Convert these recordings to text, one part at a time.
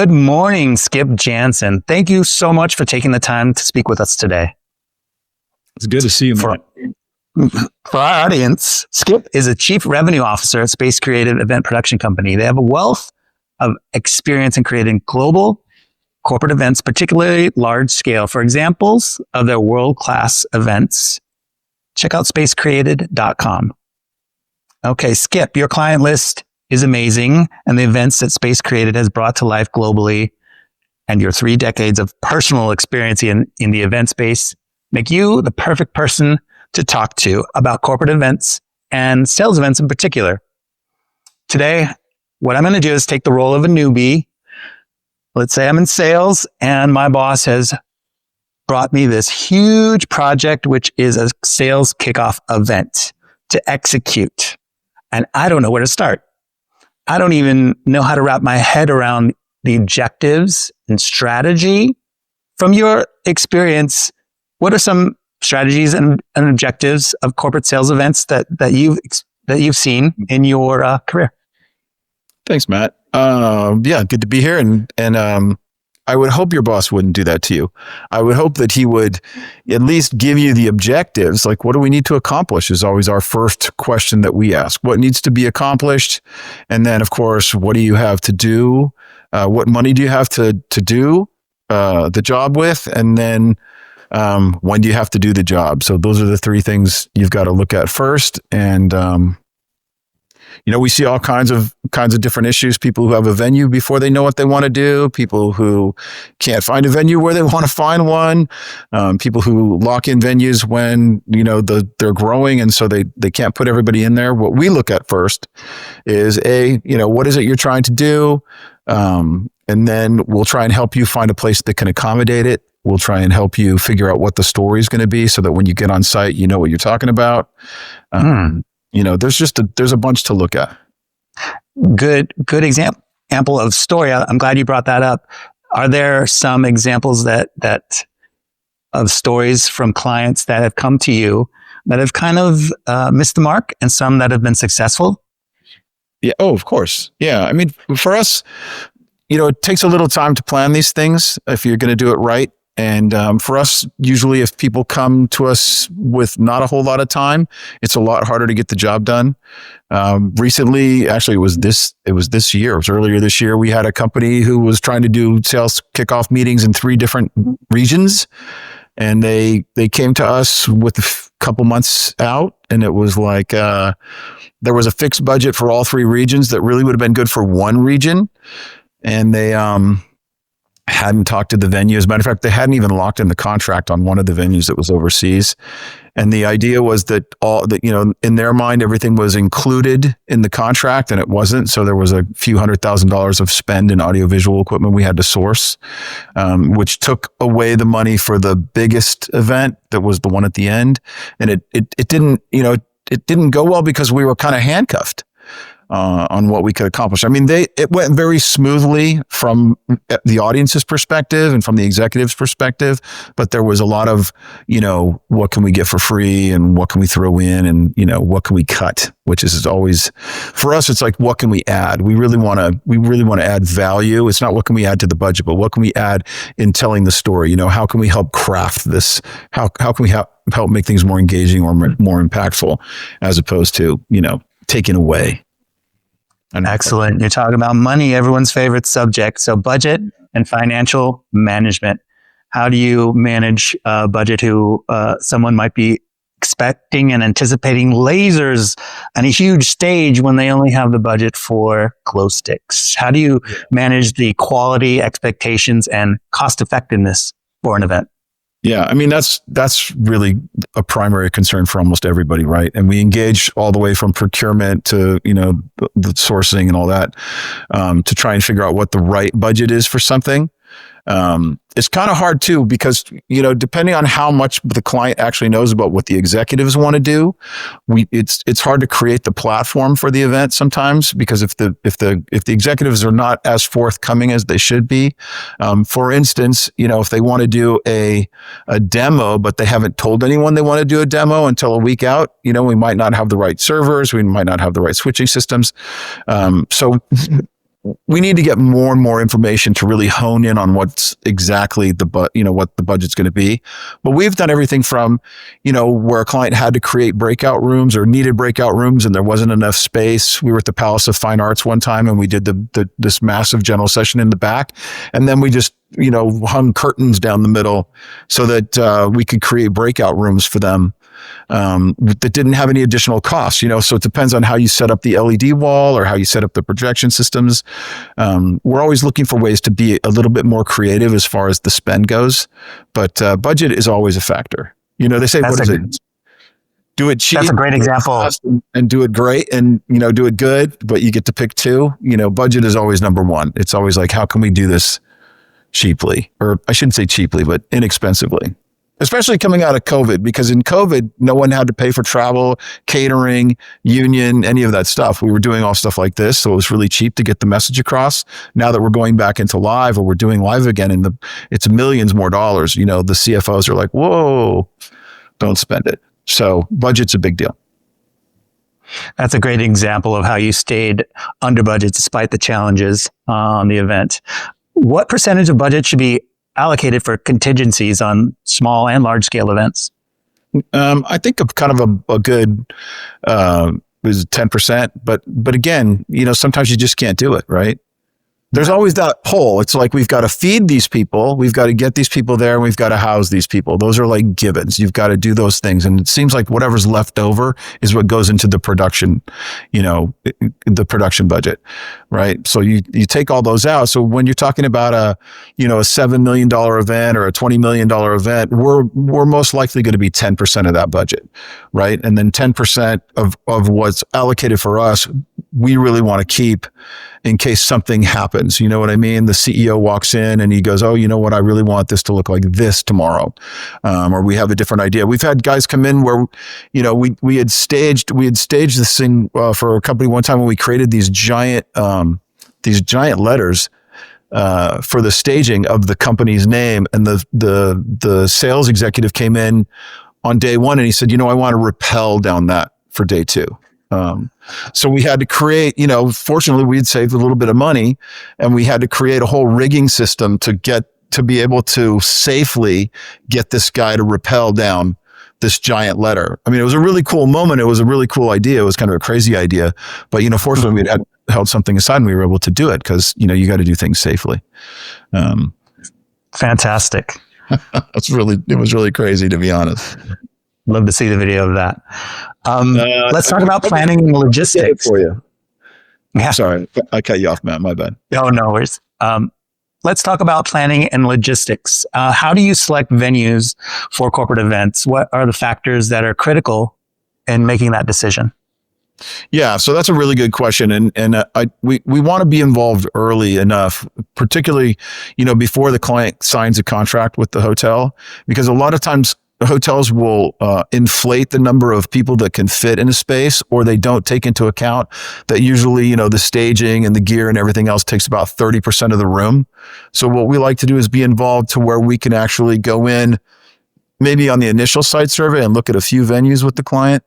Good morning, Skip Jansen. Thank you so much for taking the time to speak with us today. It's good to see you, Matt. For our audience, Skip is a chief revenue officer at Space Creative Event Production Company. They have a wealth of experience in creating global corporate events, particularly large scale. For examples of their world-class events, check out spacecreated.com. Okay, Skip, your client list is amazing, and the events that Space Created has brought to life globally, and your 3 decades of personal experience in the event space make you the perfect person to talk to about corporate events and sales events in particular. Today, what I'm going to do is take the role of a newbie. Let's say I'm in sales and my boss has brought me this huge project, which is a sales kickoff event to execute. And I don't know where to start. I don't even know how to wrap my head around the objectives and strategy. From your experience, what are some strategies and objectives of corporate sales events that you've seen in your career? Thanks, Matt. Yeah, good to be here. And I would hope your boss wouldn't do that to you. I would hope that he would at least give you the objectives. Like, what do we need to accomplish is always our first question that we ask. What needs to be accomplished? And then, of course, what do you have to do? What money do you have to do the job with? And then when do you have to do the job? So those are the 3 things you've got to look at first. And we see all kinds of different issues. People who have a venue before they know what they want to do. People who can't find a venue where they want to find one. People who lock in venues when they're growing and so they can't put everybody in there. What we look at first is what is it you're trying to do, and then we'll try and help you find a place that can accommodate it. We'll try and help you figure out what the story is going to be so that when you get on site, you know what you're talking about. There's a bunch to look at. Good example of story. I'm glad you brought that up. Are there some examples that of stories from clients that have come to you that have kind of missed the mark and some that have been successful? Yeah. Oh, of course. Yeah. I mean, for us, it takes a little time to plan these things if you're going to do it right. And for us, usually if people come to us with not a whole lot of time, it's a lot harder to get the job done. Recently, actually, it was this year. It was earlier this year. We had a company who was trying to do sales kickoff meetings in 3 different regions. And they came to us with a couple months out. And it was like there was a fixed budget for all 3 regions that really would have been good for one region. And they hadn't talked to the venue. As a matter of fact, they hadn't even locked in the contract on one of the venues that was overseas. And the idea was that in their mind, everything was included in the contract, and it wasn't. So there was a few $100,000 of spend in audiovisual equipment we had to source, which took away the money for the biggest event that was the one at the end. And it didn't go well because we were kind of handcuffed on what we could accomplish. I mean, it went very smoothly from the audience's perspective and from the executive's perspective, but there was a lot of, what can we get for free and what can we throw in and, what can we cut, which is always, for us, it's like, what can we add? We really want to add value. It's not what can we add to the budget, but what can we add in telling the story? How can we help craft this? How can we help make things more engaging or more impactful as opposed to, taking away? Excellent. You're talking about money, everyone's favorite subject. So budget and financial management. How do you manage a budget who someone might be expecting and anticipating lasers and a huge stage when they only have the budget for glow sticks? How do you manage the quality, expectations, and cost effectiveness for an event? Yeah, I mean, that's really a primary concern for almost everybody, right? And we engage all the way from procurement to, the sourcing and all that, to try and figure out what the right budget is for something. It's kind of hard too, because, depending on how much the client actually knows about what the executives want to do, it's hard to create the platform for the event sometimes, because if the executives are not as forthcoming as they should be, for instance, if they want to do a demo, but they haven't told anyone they want to do a demo until a week out, we might not have the right servers, we might not have the right switching systems. So we need to get more and more information to really hone in on what's exactly what the budget's going to be. But we've done everything from, where a client had to create breakout rooms or needed breakout rooms and there wasn't enough space. We were at the Palace of Fine Arts one time and we did this massive general session in the back. And then we just, hung curtains down the middle so that we could create breakout rooms for them that didn't have any additional costs, so it depends on how you set up the LED wall or how you set up the projection systems. We're always looking for ways to be a little bit more creative as far as the spend goes, but budget is always a factor. They say, what is it? Do it cheap. That's a great example. And do it great and, do it good, but you get to pick two. Budget is always number one. It's always like, how can we do this cheaply? Or I shouldn't say cheaply, but inexpensively. Especially coming out of COVID, because in COVID, no one had to pay for travel, catering, union, any of that stuff. We were doing all stuff like this. So it was really cheap to get the message across. Now that we're going back into live or we're doing live again and it's millions more dollars, the CFOs are like, whoa, don't spend it. So budget's a big deal. That's a great example of how you stayed under budget despite the challenges on the event. What percentage of budget should be allocated for contingencies on small and large scale events? I think kind of a good is 10%, but again, sometimes you just can't do it, right? There's always that hole. It's like we've got to feed these people, we've got to get these people there, and we've got to house these people. Those are like givens. You've got to do those things, and it seems like whatever's left over is what goes into the production, the production budget, right? So you take all those out. So when you're talking about a $7 million event or a $20 million event, we're most likely going to be 10% of that budget, right? And then 10% of what's allocated for us, we really want to keep in case something happens. You know what I mean? The CEO walks in and he goes, oh, you know what? I really want this to look like this tomorrow. Or we have a different idea. We've had guys come in where, we had staged this thing for a company one time when we created these giant letters for the staging of the company's name. And the sales executive came in on day one and he said, I want to rappel down that for day two. So we had to create, fortunately we'd saved a little bit of money and we had to create a whole rigging system to be able to safely get this guy to rappel down this giant letter. I mean, it was a really cool moment. It was a really cool idea. It was kind of a crazy idea, but fortunately we had held something aside and we were able to do it because, you got to do things safely. Fantastic. It was really crazy, to be honest. Love to see the video of that. Let's talk about planning and logistics. For you. Yeah. Sorry, I cut you off, Matt. My bad. Oh, no worries. Let's talk about planning and logistics. How do you select venues for corporate events? What are the factors that are critical in making that decision? Yeah, so that's a really good question, and we want to be involved early enough, particularly before the client signs a contract with the hotel, because a lot of times hotels will inflate the number of people that can fit in a space, or they don't take into account that usually, the staging and the gear and everything else takes about 30% of the room. So what we like to do is be involved to where we can actually go in maybe on the initial site survey and look at a few venues with the client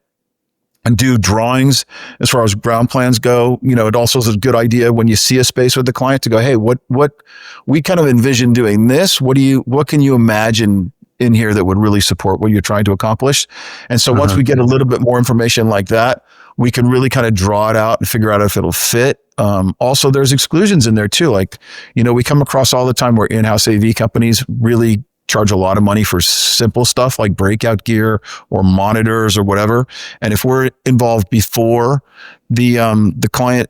and do drawings as far as ground plans go. It also is a good idea when you see a space with the client to go, hey, what we kind of envision doing this. What can you imagine in here that would really support what you're trying to accomplish? And so once we get a little bit more information like that, we can really kind of draw it out and figure out if it'll fit. Also, there's exclusions in there too. Like, we come across all the time where in-house AV companies really charge a lot of money for simple stuff like breakout gear or monitors or whatever. And if we're involved before the client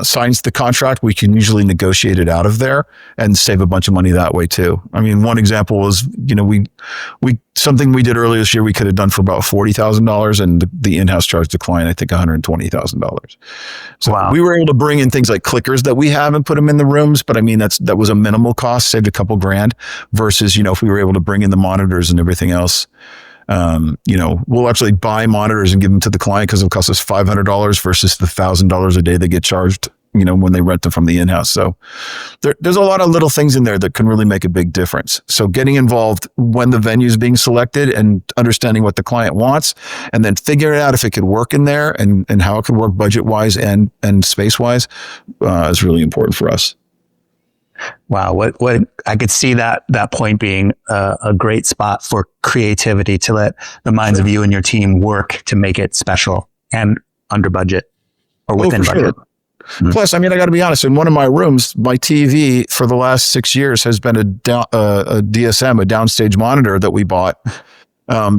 signs the contract, we can usually negotiate it out of there and save a bunch of money that way too. I mean, one example was, something we did earlier this year, we could have done for about $40,000 and the in-house charged the client, I think $120,000. So wow. We were able to bring in things like clickers that we have and put them in the rooms. But I mean, that was a minimal cost, saved a couple grand versus, if we were able to bring in the monitors and everything else. We'll actually buy monitors and give them to the client because it'll cost us $500 versus the $1,000 a day they get charged when they rent them from the in-house. So there's a lot of little things in there that can really make a big difference. So getting involved when the venue is being selected and understanding what the client wants, and then figuring out if it could work in there and how it could work budget-wise and space-wise is really important for us. Wow. What I could see that point being a great spot for creativity to let the minds of you and your team work to make it special and under budget or within budget. Sure. Mm-hmm. Plus, I got to be honest, in one of my rooms, my TV for the last 6 years has been a DSM, a downstage monitor that we bought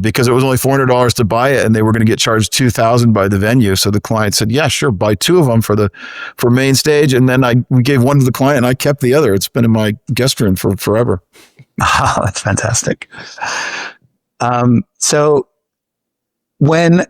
because it was only $400 to buy it, and they were going to get charged $2,000 by the venue. So the client said, "Yeah, sure, buy 2 of them for main stage." And then we gave one to the client, and I kept the other. It's been in my guest room for forever. Oh, that's fantastic. So when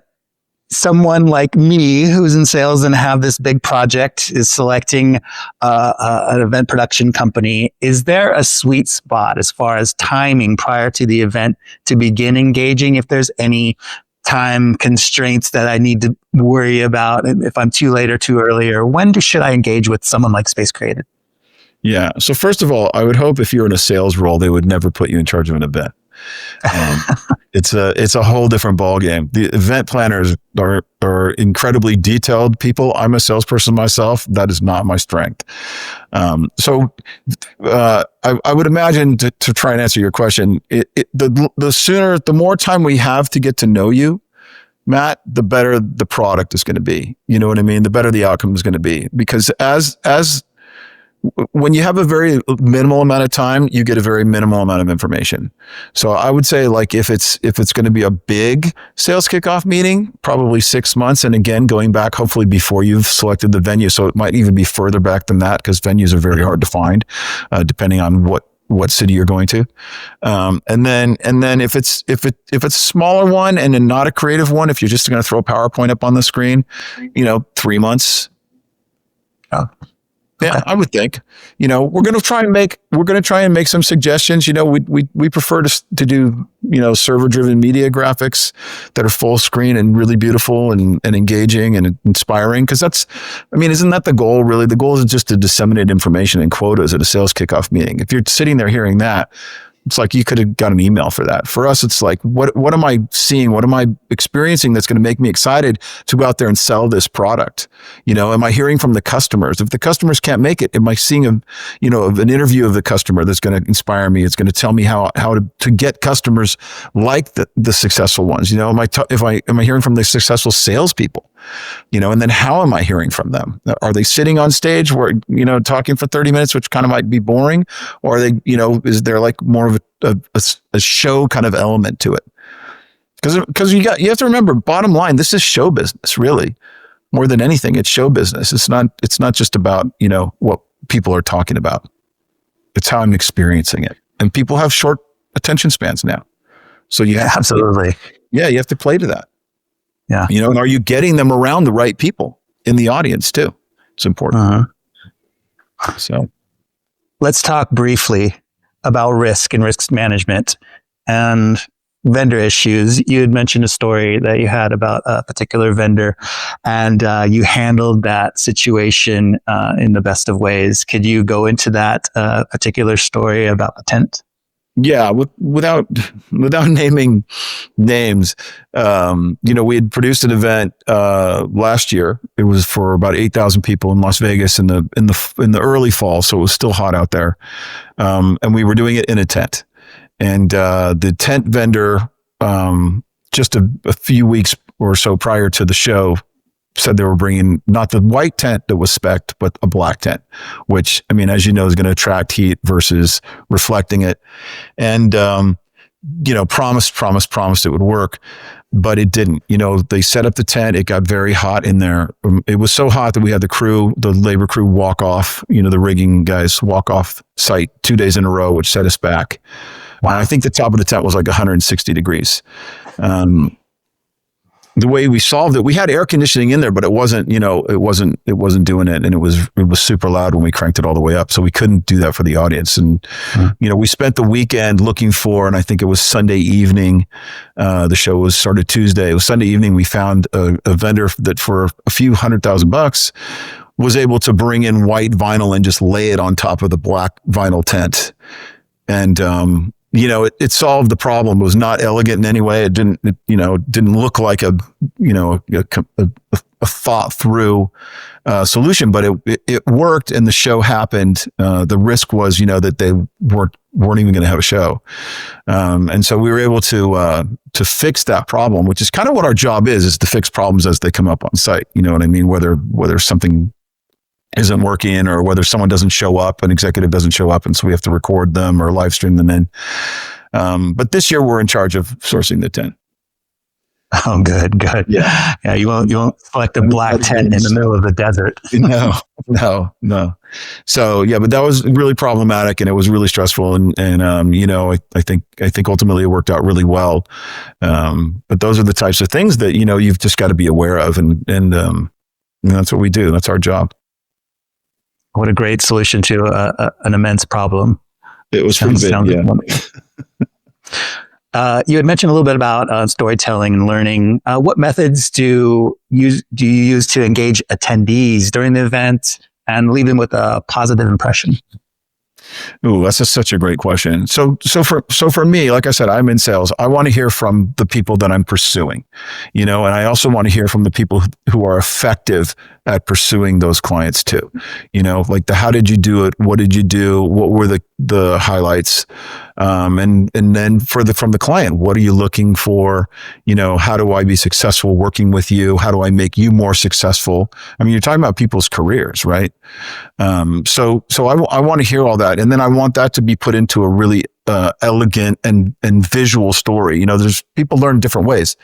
someone like me who's in sales and have this big project is selecting an event production company, is there a sweet spot as far as timing prior to the event to begin engaging? If there's any time constraints that I need to worry about, if I'm too late or too early, or when should I engage with someone like Space Created? Yeah. So first of all, I would hope if you're in a sales role, they would never put you in charge of an event. It's a whole different ballgame. The event planners are incredibly detailed people. I'm a salesperson myself. That is not my strength. So I would imagine to try and answer your question, the more time we have to get to know you, Matt, the better the product is going to be. You know what I mean? The better the outcome is going to be, because when you have a very minimal amount of time, you get a very minimal amount of information. So I would say, like, if it's going to be a big sales kickoff meeting, probably 6 months. And again, going back, hopefully before you've selected the venue. So it might even be further back than that, because venues are very hard to find, depending on what city you're going to. And then if it's a smaller one and not a creative one, if you're just going to throw a PowerPoint up on the screen, 3 months. Oh. Yeah, I would think. We're going to try and make some suggestions. We prefer to do server-driven media graphics that are full screen and really beautiful and engaging and inspiring. Because isn't that the goal? Really, the goal is just to disseminate information and quotas at a sales kickoff meeting. If you're sitting there hearing that, it's like you could have got an email for that. For us, it's like, what am I seeing? What am I experiencing that's going to make me excited to go out there and sell this product? Am I hearing from the customers? If the customers can't make it, am I seeing an interview of the customer that's going to inspire me? It's going to tell me how to get customers like the successful ones. Am I hearing from the successful salespeople? And then how am I hearing from them? Are they sitting on stage where, talking for 30 minutes, which kind of might be boring? Or are they, is there like more of a show kind of element to it? Because you have to remember, bottom line, this is show business, really. More than anything, it's show business. It's not just about, what people are talking about. It's how I'm experiencing it. And people have short attention spans now. So you have absolutely. You have to play to that. Yeah. And are you getting them around the right people in the audience too? It's important. Uh-huh. So let's talk briefly about risk and risk management and vendor issues. You had mentioned a story that you had about a particular vendor, and you handled that situation in the best of ways. Could you go into that particular story about the tent? Yeah, without naming names, we had produced an event last year. It was for about 8,000 people in Las Vegas in the early fall, so it was still hot out there, and we were doing it in a tent. And the tent vendor, just a few weeks or so prior to the show, said they were bringing not the white tent that was spec'd, but a black tent, which, as you know, is going to attract heat versus reflecting it. And, promised it would work, but it didn't. They set up the tent. It got very hot in there. It was so hot that we had the labor crew walk off, the rigging guys walk off site 2 days in a row, which set us back. Wow. I think the top of the tent was like 160 degrees. The way we solved it, we had air conditioning in there, but it wasn't doing it. And it was super loud when we cranked it all the way up. So we couldn't do that for the audience. And, we spent the weekend looking for, and I think it was Sunday evening. The show started Tuesday. It was Sunday evening. We found a vendor that for a few $100,000, was able to bring in white vinyl and just lay it on top of the black vinyl tent. And, it solved the problem. It was not elegant in any way. It didn't look like a thought through solution, but it worked, and the show happened. The risk was, that they weren't even going to have a show. And so we were able to fix that problem, which is kind of what our job is to fix problems as they come up on site. You know what I mean? Whether something isn't working, or whether someone doesn't show up, an executive doesn't show up, and so we have to record them or live stream them in. But this year we're in charge of sourcing the tent. Oh, good. Yeah. You won't select a black tent in the middle of the desert. No. So yeah, but that was really problematic, and it was really stressful. And I think ultimately it worked out really well. But those are the types of things that, you've just got to be aware of. And that's what we do. That's our job. What a great solution to an immense problem. It was pretty big, yeah. You had mentioned a little bit about storytelling and learning. What methods do you use to engage attendees during the event and leave them with a positive impression? Ooh, that's such a great question. So for me, like I said, I'm in sales. I want to hear from the people that I'm pursuing, and I also want to hear from the people who are effective at pursuing those clients too. Like how did you do it? What did you do? What were the highlights? And then from the client, what are you looking for? How do I be successful working with you? How do I make you more successful? I mean, you're talking about people's careers, right? So I want to hear all that. And then I want that to be put into a really elegant and visual story. There's people learn different ways.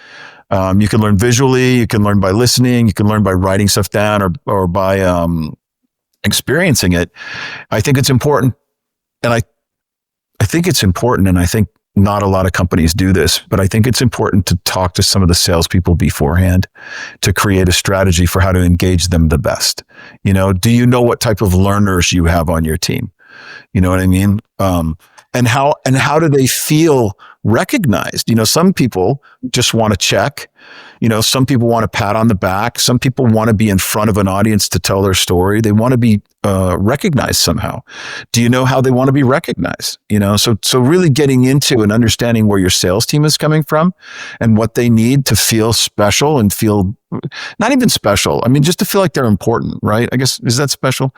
You can learn visually, you can learn by listening, you can learn by writing stuff down or by experiencing it. I think it's important. And I think it's important, and I think not a lot of companies do this, but I think it's important to talk to some of the salespeople beforehand to create a strategy for how to engage them the best. Do you know what type of learners you have on your team? You know what I mean? And how do they feel recognized? Some people just want to check. Some people want a pat on the back. Some people want to be in front of an audience to tell their story. They want to be recognized somehow. Do you know how they want to be recognized? So really getting into and understanding where your sales team is coming from and what they need to feel special and feel not even special. I mean, just to feel like they're important, right? I guess, is that special?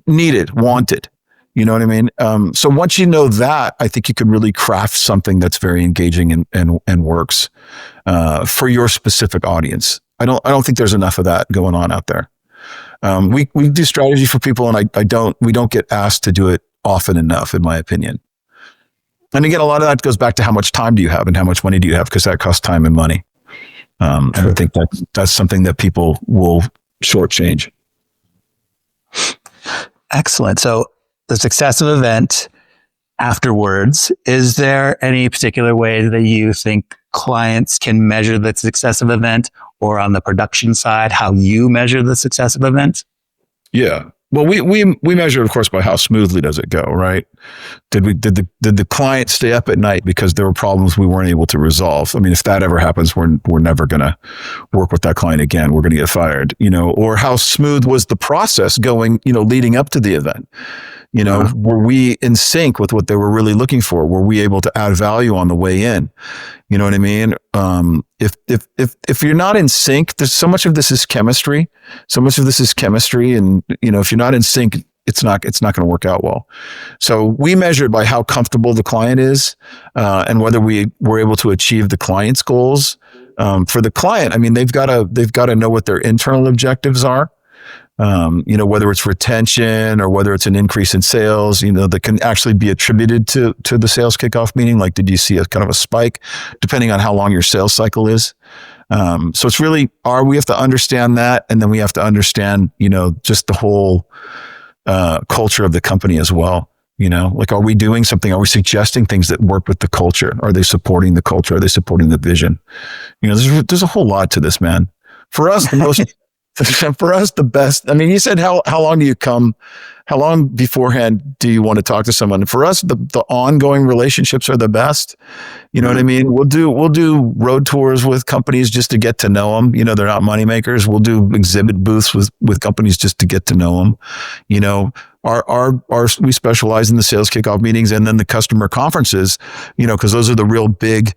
Needed, wanted. You know what I mean? So once you know that, I think you can really craft something that's very engaging and works for your specific audience. I don't think there's enough of that going on out there. We do strategy for people, and we don't get asked to do it often enough, in my opinion. And again, a lot of that goes back to how much time do you have and how much money do you have, because that costs time and money. And I think that's something that people will shortchange. Excellent. So the success of an event afterwards, is there any particular way that you think clients can measure the success of an event, or on the production side, how you measure the success of an event? Yeah. Well, we measure, of course, by how smoothly does it go, right? Did the client stay up at night because there were problems we weren't able to resolve? I mean, if that ever happens, we're never going to work with that client again. We're going to get fired, or how smooth was the process going, leading up to the event? Were we in sync with what they were really looking for? Were we able to add value on the way in? You know what I mean? If you're not in sync, there's so much of this is chemistry. And, if you're not in sync, it's not going to work out well. So we measured by how comfortable the client is, and whether we were able to achieve the client's goals. For the client, I mean, they've got to know what their internal objectives are. Whether it's retention or whether it's an increase in sales, that can actually be attributed to the sales kickoff meeting. Like, did you see a kind of a spike depending on how long your sales cycle is? So it's really, we have to understand that. And then we have to understand, just the whole, culture of the company as well. Like, are we doing something? Are we suggesting things that work with the culture? Are they supporting the culture? Are they supporting the vision? There's a whole lot to this, man. For us, For us, the best. I mean, you said how long do you come? How long beforehand do you want to talk to someone? For us, the ongoing relationships are the best. You know what I mean? We'll do road tours with companies just to get to know them. You know, they're not money makers. We'll do exhibit booths with companies just to get to know them. You know, we specialize in the sales kickoff meetings and then the customer conferences. You know, because those are the real big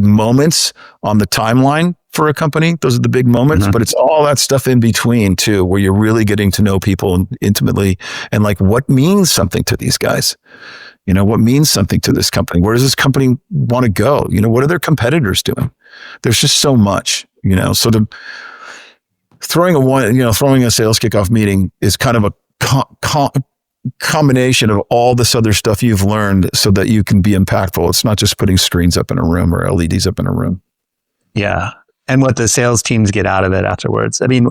moments on the timeline for a company. Those are the big moments, but it's all that stuff in between too, where you're really getting to know people intimately and like what means something to these guys. You know, what means something to this company? Where does this company want to go? You know, what are their competitors doing? There's just so much, you know, so throwing a sales kickoff meeting is kind of a combination of all this other stuff you've learned so that you can be impactful. It's not just putting screens up in a room or LEDs up in a room. Yeah. And what the sales teams get out of it afterwards. I mean,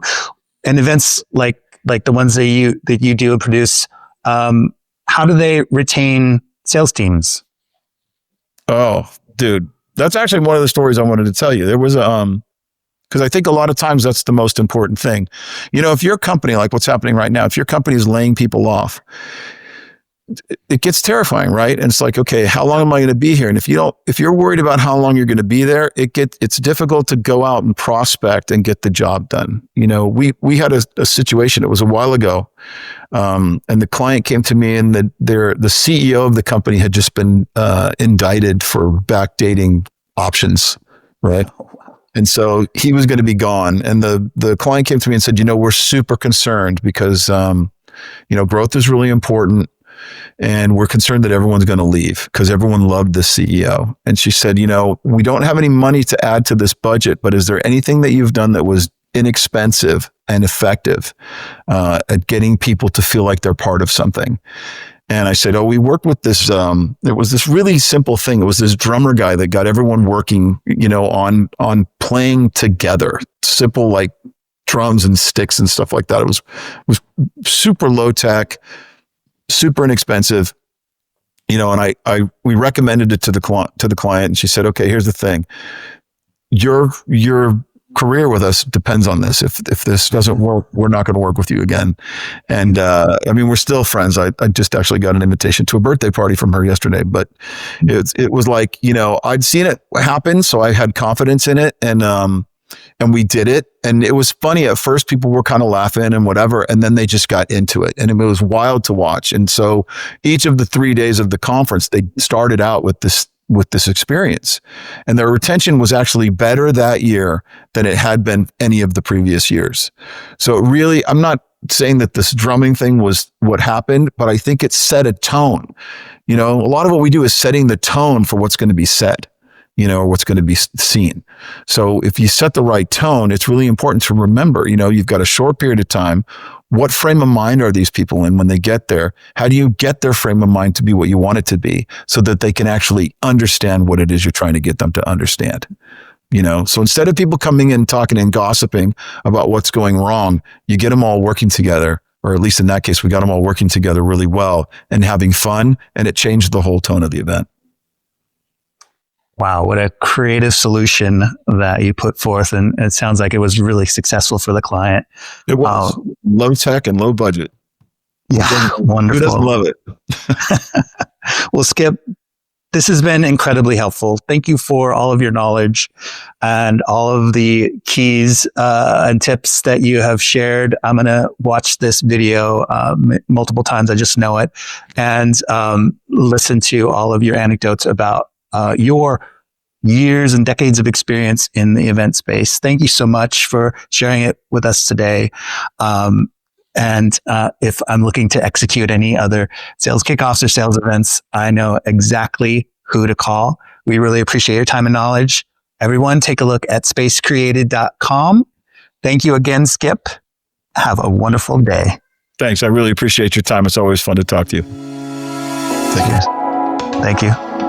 and events like the ones that you do and produce, how do they retain sales teams? Oh, dude, that's actually one of the stories I wanted to tell you. There was because I think a lot of times that's the most important thing. You know, if your company, like what's happening right now, if your company is laying people off, it gets terrifying, right? And it's like, okay, how long am I going to be here? And if you're worried about how long you're going to be there, it's difficult to go out and prospect and get the job done. You know, we had a situation, it was a while ago. And the client came to me and the CEO of the company had just been indicted for backdating options, right? And so he was going to be gone. And the client came to me and said, you know, we're super concerned because, growth is really important. And we're concerned that everyone's going to leave because everyone loved the CEO. And she said, you know, we don't have any money to add to this budget, but is there anything that you've done that was inexpensive and effective at getting people to feel like they're part of something? And I said, oh, we worked with this, it was this really simple thing. It was this drummer guy that got everyone working, you know, on playing together, simple like drums and sticks and stuff like that. It was super low tech, super inexpensive, you know, and we recommended it to the client and she said, okay, here's the thing. Your career with us depends on this. If this doesn't work, we're not going to work with you again. And, I mean, we're still friends. I just actually got an invitation to a birthday party from her yesterday, but it was like, you know, I'd seen it happen. So I had confidence in it and we did it. And it was funny. At first, people were kind of laughing and whatever. And then they just got into it. And it was wild to watch. And so each of the 3 days of the conference, they started out with this experience. And their retention was actually better that year than it had been any of the previous years. So it really, I'm not saying that this drumming thing was what happened, but I think it set a tone. You know, a lot of what we do is setting the tone for what's going to be said, you know, or what's going to be seen. So if you set the right tone, it's really important to remember, you know, you've got a short period of time. What frame of mind are these people in when they get there? How do you get their frame of mind to be what you want it to be so that they can actually understand what it is you're trying to get them to understand? You know, so instead of people coming in, talking and gossiping about what's going wrong, you get them all working together, or at least in that case, we got them all working together really well and having fun. And it changed the whole tone of the event. Wow, what a creative solution that you put forth. And it sounds like it was really successful for the client. It was low tech and low budget. Yeah, wonderful. Who doesn't love it? Well, Skip, this has been incredibly helpful. Thank you for all of your knowledge and all of the keys and tips that you have shared. I'm going to watch this video multiple times. I just know it. And listen to all of your anecdotes about your years and decades of experience in the event space. Thank you so much for sharing it with us today. And if I'm looking to execute any other sales kickoffs or sales events, I know exactly who to call. We really appreciate your time and knowledge. Everyone, take a look at spacecreated.com. Thank you again, Skip. Have a wonderful day. Thanks. I really appreciate your time. It's always fun to talk to you. Thank you.